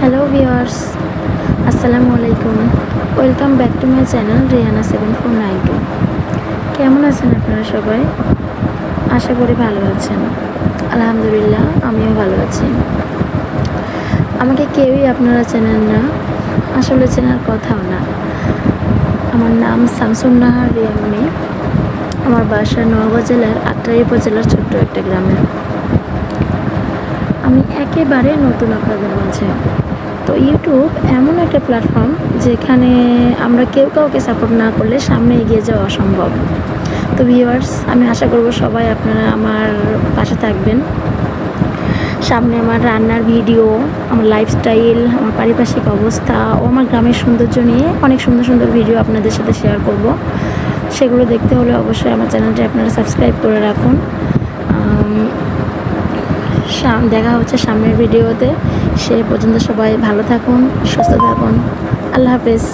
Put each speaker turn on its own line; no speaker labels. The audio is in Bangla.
হ্যালো ভিউয়ার্স, আসসালামু আলাইকুম। Welcome back to my channel Riyana 7492। কেমন আছেন আপনারা সবাই? আশা করি ভালো আছেন। আলহামদুলিল্লাহ, আমিও ভালো আছি। আমাকে কেউই আপনারা চেনেন না, আসলে চেনার কথাও না। আমার নাম শামসুন নাহার রিয়ামণি। আমার বাসা নোয়াখালী জেলার আটরাই উপজেলার ছোট্ট একটা গ্রামে। আমি একেবারে নতুন আপনাদের মাঝে। তো ইউটিউব এমন একটা প্ল্যাটফর্ম যেখানে আমরা কেউ কাউকে সাপোর্ট না করলে সামনে এগিয়ে যাওয়া অসম্ভব। তো ভিউয়ার্স, আমি আশা করব সবাই আপনারা আমার পাশে থাকবেন। সামনে আমার রান্নার ভিডিও, আমার লাইফস্টাইল, আমার পারিপার্শ্বিক অবস্থা ও আমার গ্রামের সৌন্দর্য নিয়ে অনেক সুন্দর সুন্দর ভিডিও আপনাদের সাথে শেয়ার করব। সেগুলো দেখতে হলে অবশ্যই আমার চ্যানেলটি আপনারা সাবস্ক্রাইব করে রাখুন। দেখা হচ্ছে সামনের ভিডিওতে। সে পর্যন্ত সবাই ভালো থাকুন, সুস্থ থাকুন। আল্লাহ হাফেজ।